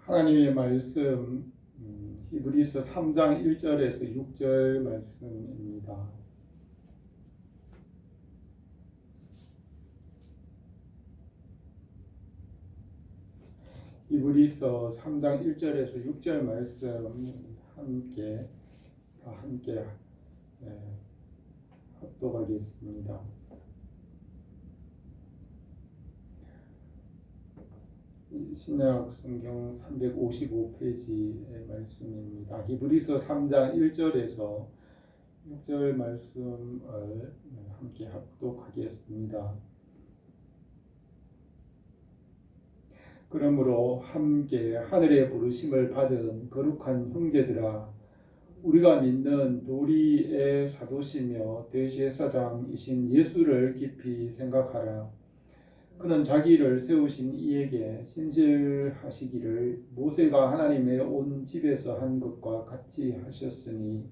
하나님의 말씀 히브리서 3장 1절에서 6절 말씀입니다. 히브리서 3장 1절에서 6절 말씀 함께 합독하겠습니다. 신약 성경 355페이지의 말씀입니다. 히브리서 3장 1절에서 6절 말씀을 함께 합독하겠습니다. 그러므로 함께 하늘의 부르심을 받은 거룩한 형제들아, 우리가 믿는 도리의 사도시며 대제사장이신 예수를 깊이 생각하라. 그는 자기를 세우신 이에게 신실하시기를 모세가 하나님의 온 집에서 한 것과 같이 하셨으니,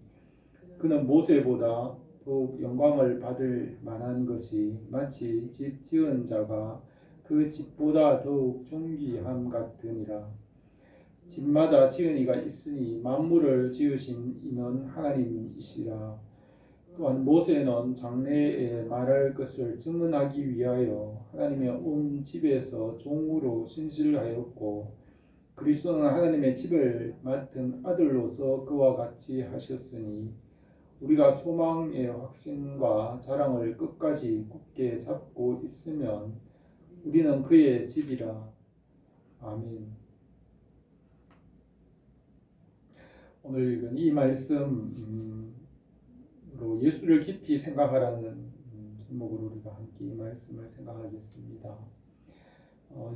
그는 모세보다 더욱 영광을 받을 만한 것이 마치 집 지은 자가 그 집보다 더욱 존귀함 같으니라. 집마다 지은이가 있으니 만물을 지으신 이는 하나님이시라. 또한 모세는 장래에 말할 것을 증언하기 위하여 하나님의 온 집에서 종으로 신실하였고, 그리스도는 하나님의 집을 맡은 아들로서 그와 같이 하셨으니, 우리가 소망의 확신과 자랑을 끝까지 굳게 잡고 있으면 우리는 그의 집이라. 아멘. 오늘 읽은 이 말씀으로 예수를 깊이 생각하라는 제목으로 우리가 함께 이 말씀을 생각하겠습니다.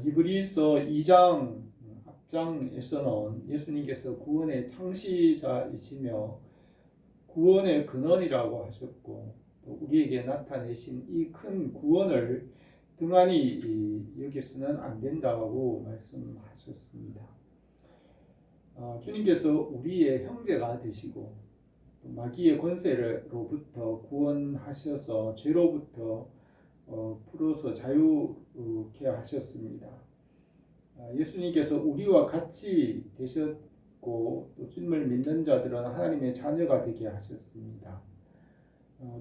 히브리서 2장 앞장에서는 예수님께서 구원의 창시자이시며 구원의 근원이라고 하셨고, 또 우리에게 나타내신 이 큰 구원을 등한히 여기서는 안 된다고 말씀하셨습니다. 주님께서 우리의 형제가 되시고 마귀의 권세로부터 구원하셔서 죄로부터 풀어서 자유케 하셨습니다. 예수님께서 우리와 같이 되셨고, 또 주님을 믿는 자들은 하나님의 자녀가 되게 하셨습니다.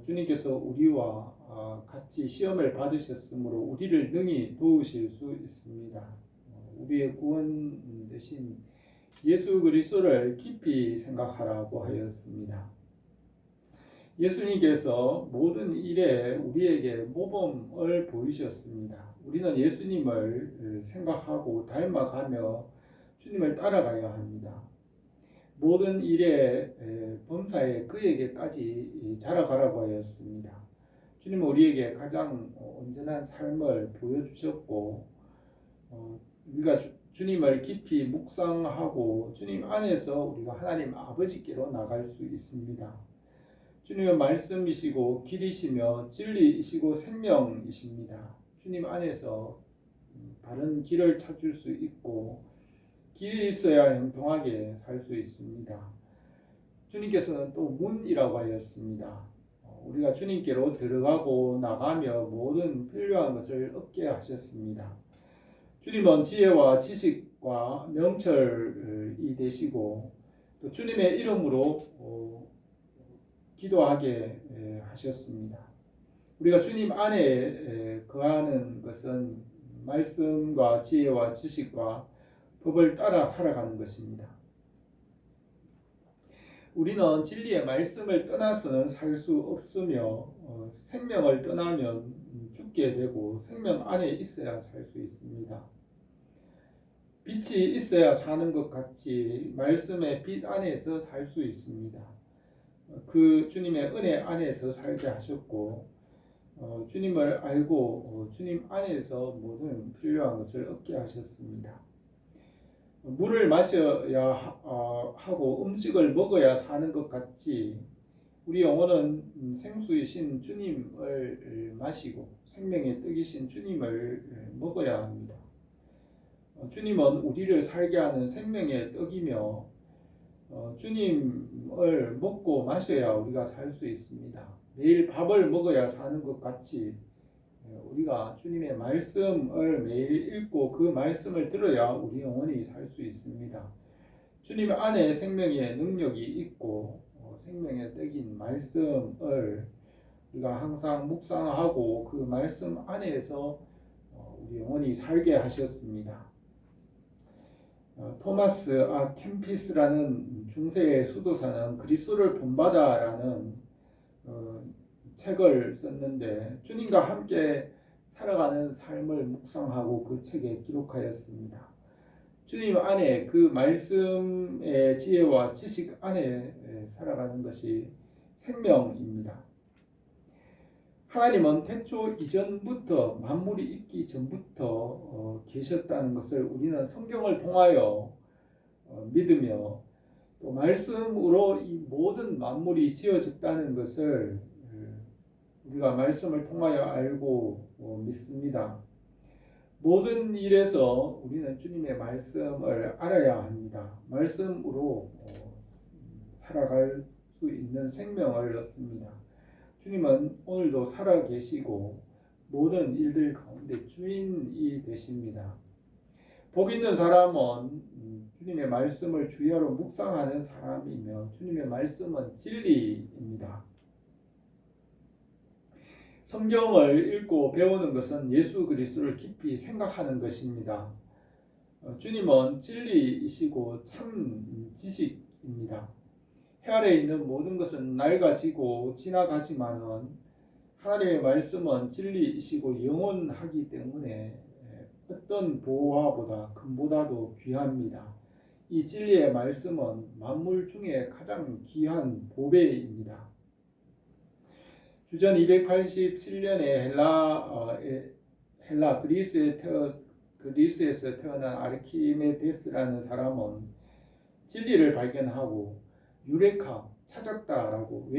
주님께서 우리와 같이 시험을 받으셨으므로 우리를 능히 도우실 수 있습니다. 우리의 구원 되신 예수 그리스도를 깊이 생각하라고 하였습니다. 예수님께서 모든 일에 우리에게 모범을 보이셨습니다. 우리는 예수님을 생각하고 닮아가며 주님을 따라가야 합니다. 모든 일에 범사에 그에게까지 자라가라고 하였습니다. 주님은 우리에게 가장 온전한 삶을 보여주셨고, 우리가 주님을 깊이 묵상하고 주님 안에서 우리가 하나님 아버지께로 나갈 수 있습니다. 주님은 말씀이시고 길이시며 진리이시고 생명이십니다. 주님 안에서 바른 길을 찾을 수 있고 길이 있어야 형통하게 살 수 있습니다. 주님께서는 또 문이라고 하였습니다. 우리가 주님께로 들어가고 나가며 모든 필요한 것을 얻게 하셨습니다. 주님은 지혜와 지식과 명철이 되시고, 또 주님의 이름으로 기도하게 하셨습니다. 우리가 주님 안에 거하는 것은 말씀과 지혜와 지식과 법을 따라 살아가는 것입니다. 우리는 진리의 말씀을 떠나서는 살 수 없으며 생명을 떠나면 죽게 되고 생명 안에 있어야 살 수 있습니다. 빛이 있어야 사는 것 같이 말씀의 빛 안에서 살 수 있습니다. 그 주님의 은혜 안에서 살게 하셨고, 주님을 알고 주님 안에서 모든 필요한 것을 얻게 하셨습니다. 물을 마셔야 하고 음식을 먹어야 사는 것 같이 우리 영혼은 생수이신 주님을 마시고 생명의 떡이신 주님을 먹어야 합니다. 주님은 우리를 살게 하는 생명의 떡이며 주님을 먹고 마셔야 우리가 살 수 있습니다. 매일 밥을 먹어야 사는 것 같이 우리가 주님의 말씀을 매일 읽고 그 말씀을 들어야 우리 영혼이 살 수 있습니다. 주님 안에 생명의 능력이 있고 생명의 떡인 말씀을 우리가 항상 묵상하고 그 말씀 안에서 우리 영혼이 살게 하셨습니다. 토마스 캠피스라는 중세의 수도사는 그리스도를 본받아라는 책을 썼는데 주님과 함께 살아가는 삶을 묵상하고 그 책에 기록하였습니다. 주님 안에 그 말씀의 지혜와 지식 안에 살아가는 것이 생명입니다. 하나님은 태초 이전부터 만물이 있기 전부터 계셨다는 것을 우리는 성경을 통하여 믿으며 또 말씀으로 이 모든 만물이 지어졌다는 것을 우리가 말씀을 통하여 알고 믿습니다. 모든 일에서 우리는 주님의 말씀을 알아야 합니다. 말씀으로 살아갈 수 있는 생명을 얻습니다. 주님은 오늘도 살아계시고 모든 일들 가운데 주인이 되십니다. 복 있는 사람은 주님의 말씀을 주야로 묵상하는 사람이며 주님의 말씀은 진리입니다. 성경을 읽고 배우는 것은 예수 그리스도를 깊이 생각하는 것입니다. 주님은 진리이시고 참 지식입니다. 해 아래에 있는 모든 것은 낡아지고 지나가지만은 하나님의 말씀은 진리이시고 영원하기 때문에 어떤 보화보다 금보다도 귀합니다. 이 진리의 말씀은 만물 중에 가장 귀한 보배입니다. 주전 287년에 그리스에서 태어난 아르키메데스라는 사람은 진리를 발견하고 유레카 찾았다라고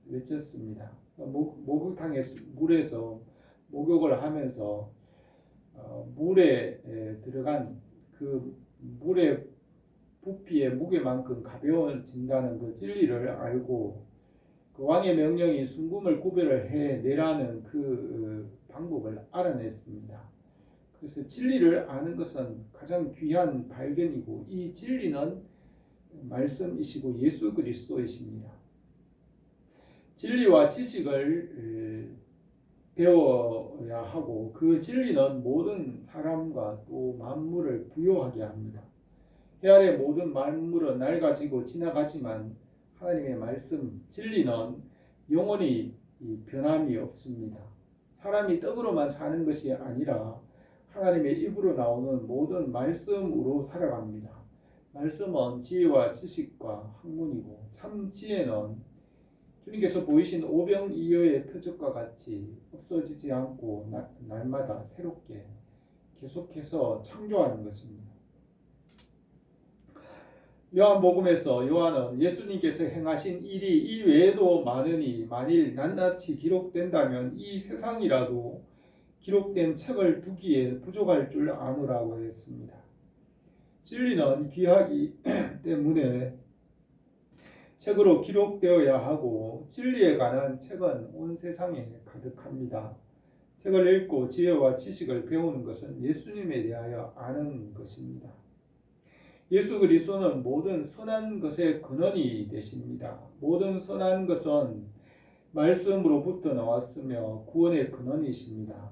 외쳤습니다. 목욕탕에서 물에서 목욕을 하면서 물에 들어간 그 물의 부피의 무게만큼 가벼워진다는 그 진리를 알고 그 왕의 명령이 순금을 구별을 해내라는 그 방법을 알아냈습니다. 그래서 진리를 아는 것은 가장 귀한 발견이고 이 진리는 말씀이시고 예수 그리스도이십니다. 진리와 지식을 배워야 하고 그 진리는 모든 사람과 또 만물을 부요하게 합니다. 해 아래 모든 만물은 낡아지고 지나가지만 하나님의 말씀, 진리는 영원히 변함이 없습니다. 사람이 떡으로만 사는 것이 아니라 하나님의 입으로 나오는 모든 말씀으로 살아갑니다. 말씀은 지혜와 지식과 학문이고 참 지혜는 주님께서 보이신 오병이어의 표적과 같이 없어지지 않고 날마다 새롭게 계속해서 창조하는 것입니다. 요한복음에서 요한은 예수님께서 행하신 일이 이 외에도 많으니 만일 낱낱이 기록된다면 이 세상이라도 기록된 책을 두기에 부족할 줄 아노라고 했습니다. 진리는 귀하기 때문에 책으로 기록되어야 하고 진리에 관한 책은 온 세상에 가득합니다. 책을 읽고 지혜와 지식을 배우는 것은 예수님에 대하여 아는 것입니다. 예수 그리스도는 모든 선한 것의 근원이 되십니다. 모든 선한 것은 말씀으로부터 나왔으며 구원의 근원이십니다.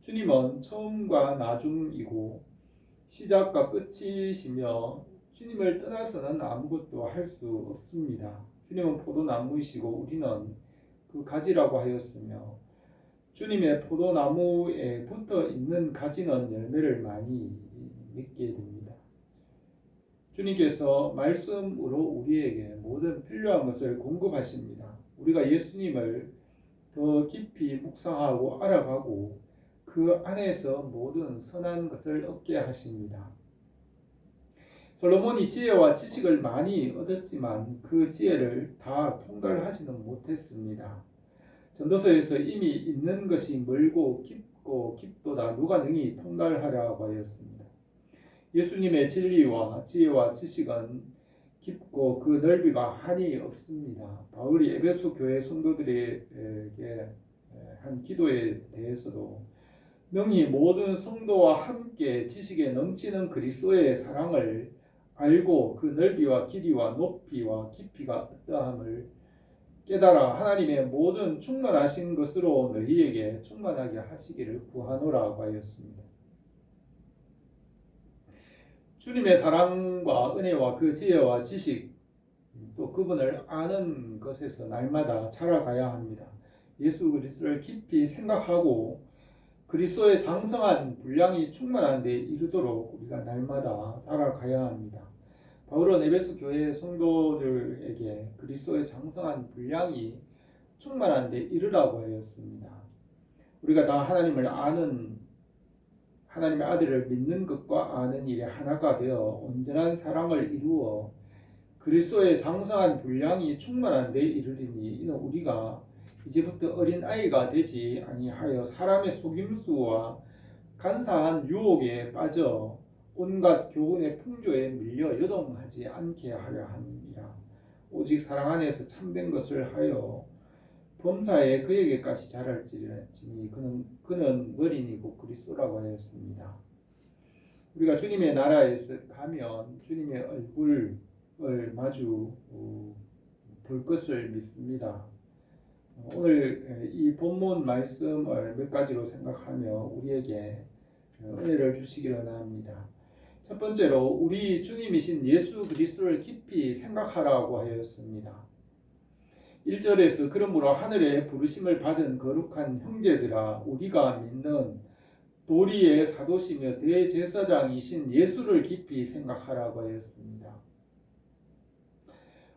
주님은 처음과 나중이고 시작과 끝이시며 주님을 떠나서는 아무것도 할 수 없습니다. 주님은 포도나무이시고 우리는 그 가지라고 하였으며 주님의 포도나무에 붙어 있는 가지는 열매를 많이 맺게 됩니다. 주님께서 말씀으로 우리에게 모든 필요한 것을 공급하십니다. 우리가 예수님을 더 깊이 묵상하고 알아가고 그 안에서 모든 선한 것을 얻게 하십니다. 솔로몬이 지혜와 지식을 많이 얻었지만 그 지혜를 다 통달하지는 못했습니다. 전도서에서 이미 있는 것이 멀고 깊고 깊도다 누가 능히 통달하라고 하였습니다. 예수님의 진리와 지혜와 지식은 깊고 그 넓이가 한이 없습니다. 바울이 에베소 교회 성도들에게 한 기도에 대해서도 능히 모든 성도와 함께 지식에 넘치는 그리스도의 사랑을 알고 그 넓이와 길이와 높이와 깊이가 어떠함을 깨달아 하나님의 모든 충만하신 것으로 너희에게 충만하게 하시기를 구하노라고 하였습니다. 주님의 사랑과 은혜와 그 지혜와 지식 또 그분을 아는 것에서 날마다 자라가야 합니다. 예수 그리스도를 깊이 생각하고 그리스도의 장성한 분량이 충만한 데 이르도록 우리가 날마다 자라가야 합니다. 바울은 에베소 교회 성도들에게 그리스도의 장성한 분량이 충만한 데 이르라고 하였습니다. 우리가 다 하나님을 아는 하나님의 아들을 믿는 것과 아는 일에 하나가 되어 온전한 사랑을 이루어 그리스도의 장성한 분량이 충만한 데 이르리니 이는 우리가 이제부터 어린 아이가 되지 아니하여 사람의 속임수와 간사한 유혹에 빠져 온갖 교훈의 풍조에 밀려 요동하지 않게 하려 함이라. 오직 사랑 안에서 참된 것을 하여 범사에 그에게까지 자랄지니 그는 머리니고 그리스도라고 하였습니다. 우리가 주님의 나라에서 가면 주님의 얼굴을 마주 볼 것을 믿습니다. 오늘 이 본문 말씀을 몇 가지로 생각하며 우리에게 은혜를 주시기를 원합니다. 첫 번째로 우리 주님이신 예수 그리스도를 깊이 생각하라고 하였습니다. 1절에서 그러므로 하늘에 부르심을 받은 거룩한 형제들아 우리가 믿는 도리의 사도시며 대제사장이신 예수를 깊이 생각하라고 하였습니다.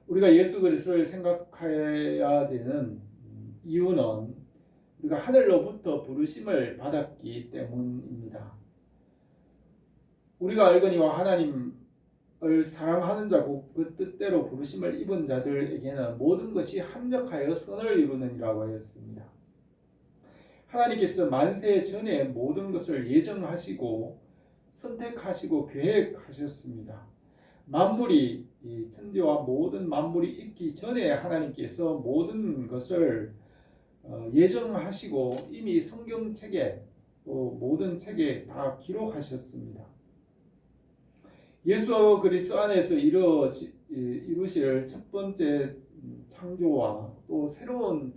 우리가 예수 그리스도를 생각해야 되는 이유는 우리가 하늘로부터 부르심을 받았기 때문입니다. 우리가 알거니와 하나님을 사랑하는 자고 그 뜻대로 부르심을 입은 자들에게는 모든 것이 합력하여 선을 이루느니라고 하였습니다. 하나님께서 만세 전에 모든 것을 예정하시고 선택하시고 계획하셨습니다. 만물이 이 천지와 모든 만물이 있기 전에 하나님께서 모든 것을 예정하시고 이미 성경책에 또 모든 책에 다 기록하셨습니다. 예수 그리스도 안에서 이루실 첫 번째 창조와 또 새로운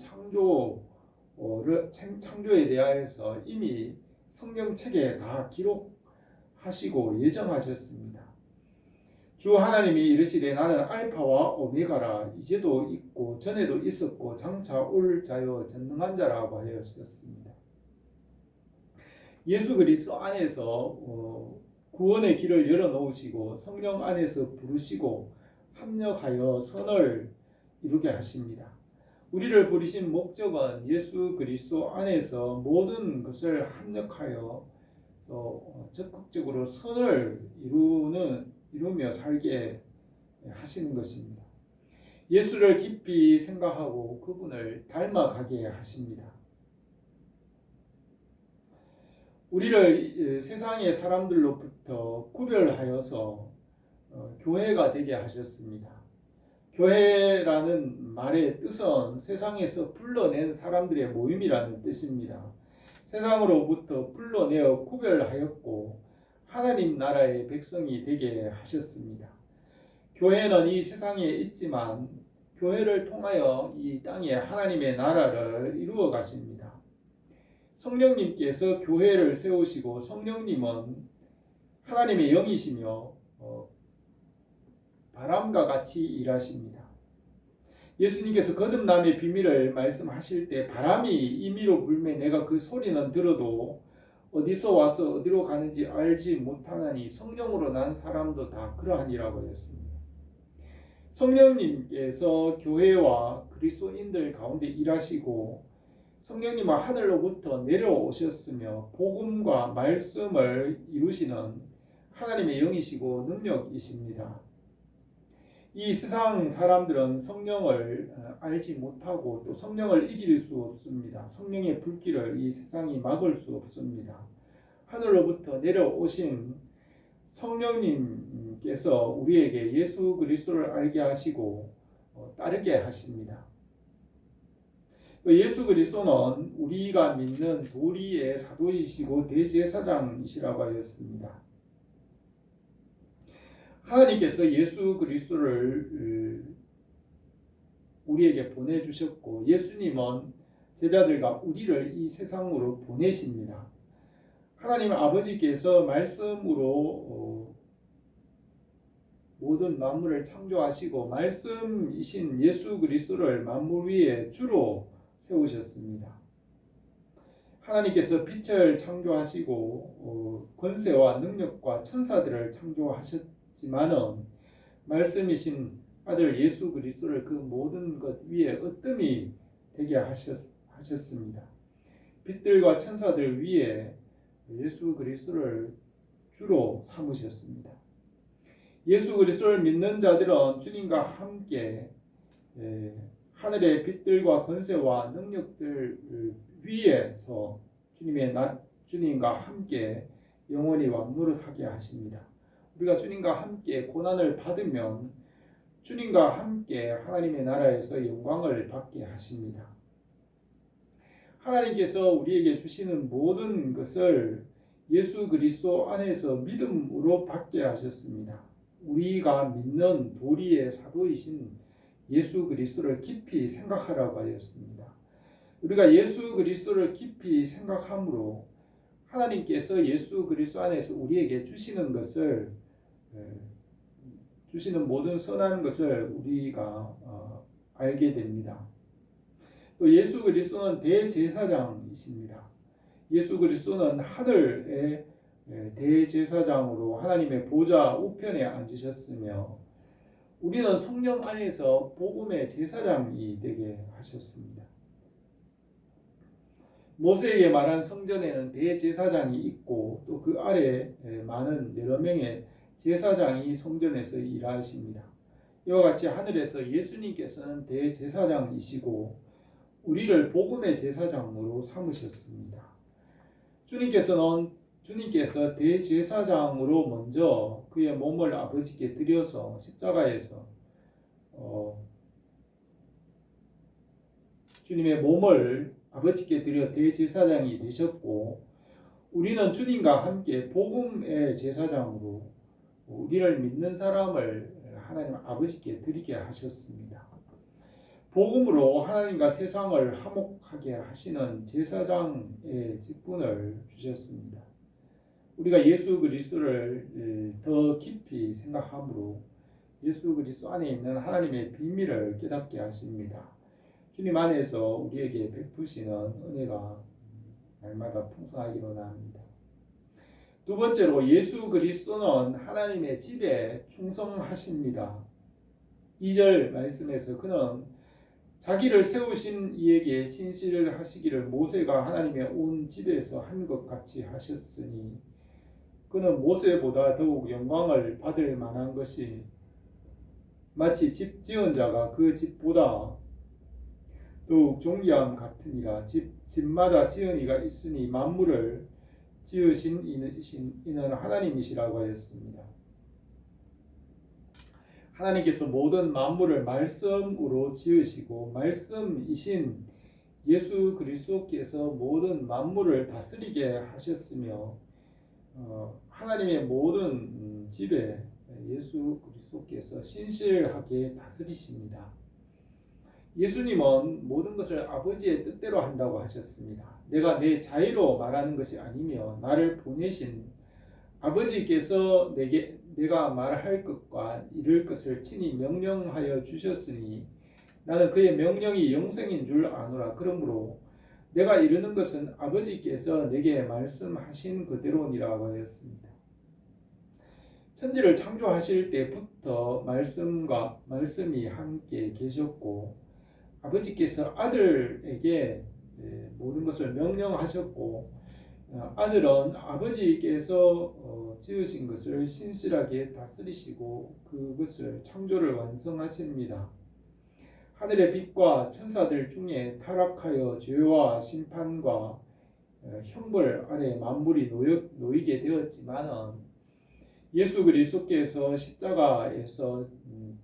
창조에 대하여서 이미 성경책에 다 기록하시고 예정하셨습니다. 주 하나님이 이르시되 나는 알파와 오메가라 이제도 있고 전에도 있었고 장차 올 자요 전능한 자라고 하였습니다. 예수 그리스도 안에서 구원의 길을 열어놓으시고 성령 안에서 부르시고 합력하여 선을 이루게 하십니다. 우리를 부르신 목적은 예수 그리스도 안에서 모든 것을 합력하여 적극적으로 선을 이루며 살게 하시는 것입니다. 예수를 깊이 생각하고 그분을 닮아가게 하십니다. 우리를 세상의 사람들로부터 구별하여서 교회가 되게 하셨습니다. 교회라는 말의 뜻은 세상에서 불러낸 사람들의 모임이라는 뜻입니다. 세상으로부터 불러내어 구별하였고 하나님 나라의 백성이 되게 하셨습니다. 교회는 이 세상에 있지만 교회를 통하여 이 땅에 하나님의 나라를 이루어 가십니다. 성령님께서 교회를 세우시고 성령님은 하나님의 영이시며 바람과 같이 일하십니다. 예수님께서 거듭남의 비밀을 말씀하실 때 바람이 임의로 불매 내가 그 소리는 들어도 어디서 와서 어디로 가는지 알지 못하나니 성령으로 난 사람도 다 그러하니라고 했습니다. 성령님께서 교회와 그리스도인들 가운데 일하시고 성령님은 하늘로부터 내려오셨으며 복음과 말씀을 이루시는 하나님의 영이시고 능력이십니다. 이 세상 사람들은 성령을 알지 못하고 또 성령을 이길 수 없습니다. 성령의 불길을 이 세상이 막을 수 없습니다. 하늘로부터 내려오신 성령님께서 우리에게 예수 그리스도를 알게 하시고 따르게 하십니다. 또 예수 그리스도는 우리가 믿는 도리의 사도이시고 대제사장이시라고 하였습니다. 하나님께서 예수 그리스도를 우리에게 보내주셨고 예수님은 제자들과 우리를 이 세상으로 보내십니다. 하나님 아버지께서 말씀으로 모든 만물을 창조하시고 말씀이신 예수 그리스도를 만물 위에 주로 세우셨습니다. 하나님께서 빛을 창조하시고 권세와 능력과 천사들을 창조하셨지만은 말씀이신 아들 예수 그리스도를 그 모든 것 위에 으뜸이 되게 하셨습니다. 빛들과 천사들 위에 예수 그리스도를 주로 삼으셨습니다. 예수 그리스도를 믿는 자들은 주님과 함께 하늘의 빛들과 권세와 능력들 위에서 주님과 함께 영원히 왕노릇하게 하십니다. 우리가 주님과 함께 고난을 받으면 주님과 함께 하나님의 나라에서 영광을 받게 하십니다. 하나님께서 우리에게 주시는 모든 것을 예수 그리스도 안에서 믿음으로 받게 하셨습니다. 우리가 믿는 도리의 사도이신 예수 그리스도를 깊이 생각하라고 하였습니다. 우리가 예수 그리스도를 깊이 생각함으로 하나님께서 예수 그리스도 안에서 우리에게 주시는 것을 주시는 모든 선한 것을 우리가 알게 됩니다. 또 예수 그리스도는 대제사장이십니다. 예수 그리스도는 하늘의 대제사장으로 하나님의 보좌 우편에 앉으셨으며 우리는 성령 안에서 복음의 제사장이 되게 하셨습니다. 모세에게 말한 성전에는 대제사장이 있고 또 그 아래 많은 여러 명의 제사장이 성전에서 일하십니다. 이와 같이 하늘에서 예수님께서는 대제사장이시고 우리를 복음의 제사장으로 삼으셨습니다. 주님께서 대제사장으로 먼저 그의 몸을 아버지께 드려서 십자가에서 주님의 몸을 아버지께 드려 대제사장이 되셨고 우리는 주님과 함께 복음의 제사장으로 우리를 믿는 사람을 하나님 아버지께 드리게 하셨습니다. 복음으로 하나님과 세상을 화목하게 하시는 제사장의 직분을 주셨습니다. 우리가 예수 그리스도를 더 깊이 생각함으로 예수 그리스도 안에 있는 하나님의 비밀을 깨닫게 하십니다. 주님 안에서 우리에게 베푸시는 은혜가 날마다 풍성하기로 합니다. 두 번째로 예수 그리스도는 하나님의 집에 충성하십니다. 2절 말씀에서 그는 자기를 세우신 이에게 신실을 하시기를 모세가 하나님의 온 집에서 한 것 같이 하셨으니 그는 모세보다 더욱 영광을 받을 만한 것이 마치 집 지은 자가 그 집보다 더욱 존귀함 같으니라. 집마다 지은 이가 있으니 만물을 지으신 이는 하나님이시라고 하였습니다. 하나님께서 모든 만물을 말씀으로 지으시고 말씀이신 예수 그리스도께서 모든 만물을 다스리게 하셨으며 하나님의 모든 집에 예수 그리스도께서 신실하게 다스리십니다. 예수님은 모든 것을 아버지의 뜻대로 한다고 하셨습니다. 내가 내 자의로 말하는 것이 아니며 나를 보내신 아버지께서 내가 말할 것과 이룰 것을 친히 명령하여 주셨으니 나는 그의 명령이 영생인 줄 아노라. 그러므로 내가 이르는 것은 아버지께서 내게 말씀하신 그대로니라고 하였습니다. 천지를 창조하실 때부터 말씀이 함께 계셨고 아버지께서 아들에게 모든 것을 명령하셨고 아들은 아버지께서 지으신 것을 신실하게 다스리시고 그것을 창조를 완성하십니다. 하늘의 빛과 천사들 중에 타락하여 죄와 심판과 형벌 아래 만물이 놓이게 되었지만은 예수 그리스도께서 십자가에서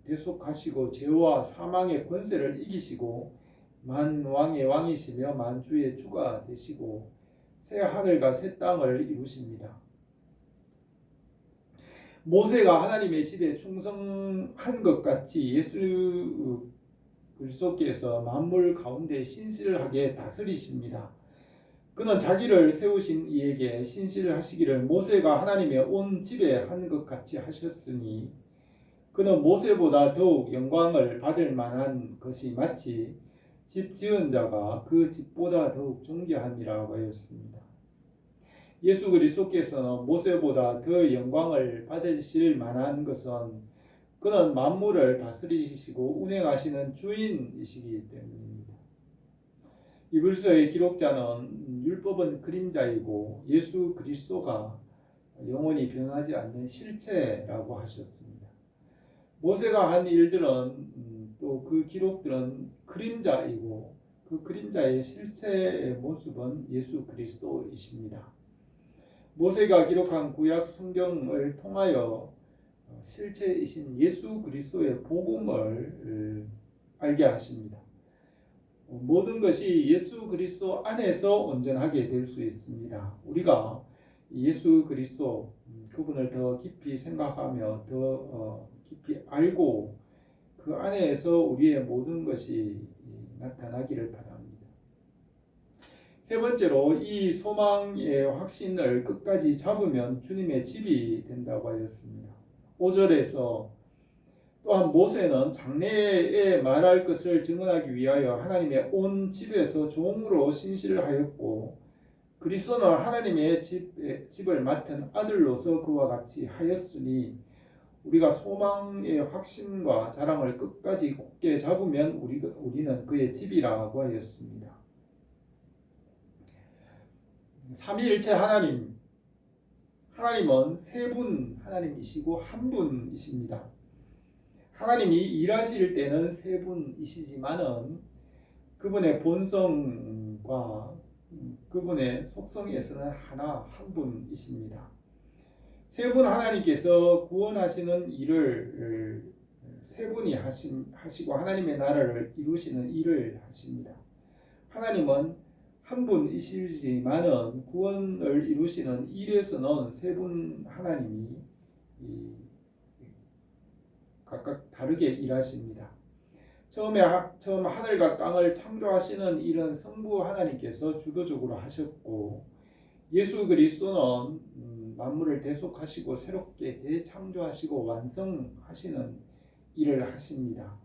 대속하시고 죄와 사망의 권세를 이기시고 만왕의 왕이시며 만주의 주가 되시고 새 하늘과 새 땅을 이루십니다. 모세가 하나님의 집에 충성한 것 같이 예수 그리스도께서 만물 가운데 신실하게 다스리십니다. 그는 자기를 세우신 이에게 신실하시기를 모세가 하나님의 온 집에 한 것 같이 하셨으니 그는 모세보다 더욱 영광을 받을 만한 것이 마치 집 지은 자가 그 집보다 더욱 존귀함이라고 하였습니다. 예수 그리스도께서는 모세보다 더 영광을 받으실 만한 것은 그는 만물을 다스리시고 운행하시는 주인이시기 때문입니다. 이불서의 기록자는 율법은 그림자이고 예수 그리스도가 영원히 변하지 않는 실체라고 하셨습니다. 모세가 한 일들은 또 그 기록들은 그림자이고 그 그림자의 실체의 모습은 예수 그리스도이십니다. 모세가 기록한 구약 성경을 통하여 실체이신 예수 그리스도의 복음을 알게 하십니다. 모든 것이 예수 그리스도 안에서 온전하게 될 수 있습니다. 우리가 예수 그리스도 그분을 더 깊이 생각하며 더 깊이 알고 그 안에서 우리의 모든 것이 나타나기를 바랍니다. 세 번째로 이 소망의 확신을 끝까지 잡으면 주님의 집이 된다고 하였습니다. 5절에서 또한 모세는 장래에 말할 것을 증언하기 위하여 하나님의 온 집에서 종으로 신실하였고 그리스도는 하나님의 집을 맡은 아들로서 그와 같이 하였으니 우리가 소망의 확신과 자랑을 끝까지 굳게 잡으면 우리는 그의 집이라고 하였습니다. 삼위일체 하나님은 세 분 하나님이시고 한 분이십니다. 하나님이 일하실 때는 세 분이시지만은 그분의 본성과 그분의 속성에서는 한 분이십니다. 세 분 하나님께서 구원하시는 일을 세 분이 하시고 하나님의 나라를 이루시는 일을 하십니다. 하나님은 한 분이시지만은 구원을 이루시는 일에서는 세 분 하나님이 각각 다르게 일하십니다. 처음 하늘과 땅을 창조하시는 일은 성부 하나님께서 주도적으로 하셨고 예수 그리스도는 만물을 대속하시고 새롭게 재창조하시고 완성하시는 일을 하십니다.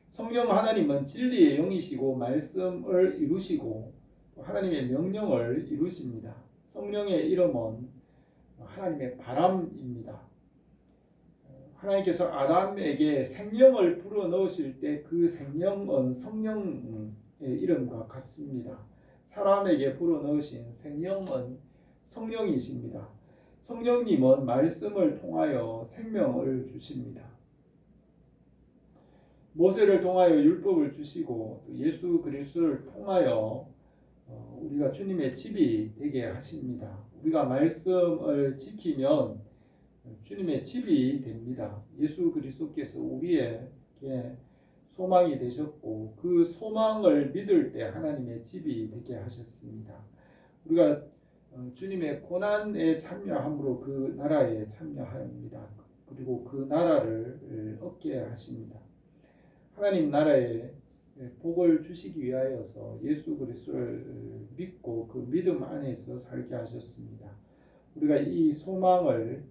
성령 하나님은 진리의 영이시고 말씀을 이루시고 하나님의 명령을 이루십니다. 성령의 이름은 하나님의 바람입니다. 하나님께서 아담에게 생명을 불어넣으실 때 그 생명은 성령의 이름과 같습니다. 사람에게 불어넣으신 생명은 성령이십니다. 성령님은 말씀을 통하여 생명을 주십니다. 모세를 통하여 율법을 주시고 예수 그리스도를 통하여 우리가 주님의 집이 되게 하십니다. 우리가 말씀을 지키면 주님의 집이 됩니다. 예수 그리스도께서 우리에게 소망이 되셨고 그 소망을 믿을 때 하나님의 집이 되게 하셨습니다. 우리가 주님의 고난에 참여함으로 그 나라에 참여합니다. 그리고 그 나라를 얻게 하십니다. 하나님 나라에 복을 주시기 위하여서 예수 그리스도를 믿고 그 믿음 안에서 살게 하셨습니다. 우리가 이 소망의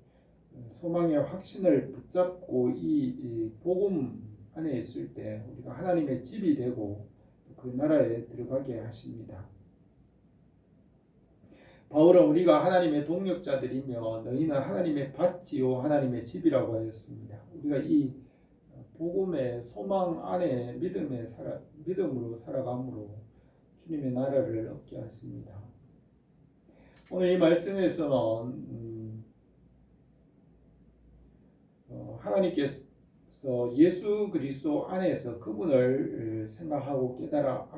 확신을 붙잡고 이 복음 안에 있을 때 우리가 하나님의 집이 되고 그 나라에 들어가게 하십니다. 바울은 우리가 하나님의 동력자들이며 너희는 하나님의 밭이요 하나님의 집이라고 하였습니다. 우리가 이 복음의 소망 안에 믿음으로 살아감으로 주님의 나라를 얻게 하십니다. 오늘 이 말씀에서는 하나님께서 예수 그리스도 안에서 그분을 생각하고 깨달아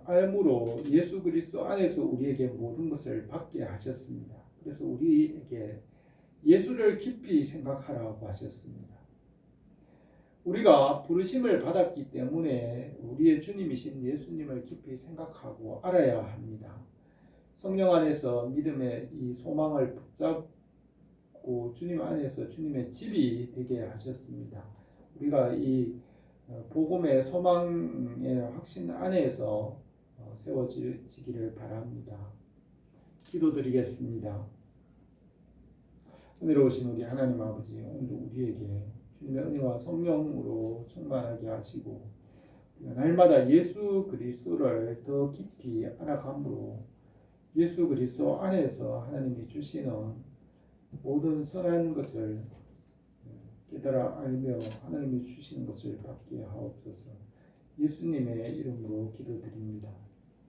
알므로 예수 그리스도 안에서 우리에게 모든 것을 받게 하셨습니다. 그래서 우리에게 예수를 깊이 생각하라고 하셨습니다. 우리가 부르심을 받았기 때문에 우리의 주님이신 예수님을 깊이 생각하고 알아야 합니다. 성령 안에서 믿음의 이 소망을 붙잡고 주님 안에서 주님의 집이 되게 하셨습니다. 우리가 이 복음의 소망의 확신 안에서 세워지기를 바랍니다. 기도드리겠습니다. 은혜로우신 우리 하나님 아버지, 오늘 우리에게 주님의 은혜와 성령으로 충만하게 하시고 날마다 예수 그리스도를 더 깊이 알아감으로 예수 그리스도 안에서 하나님이 주시는 모든 선한 것을 깨달아 알며 하나님이 주시는 것을 받게 하옵소서. 예수님의 이름으로 기도드립니다.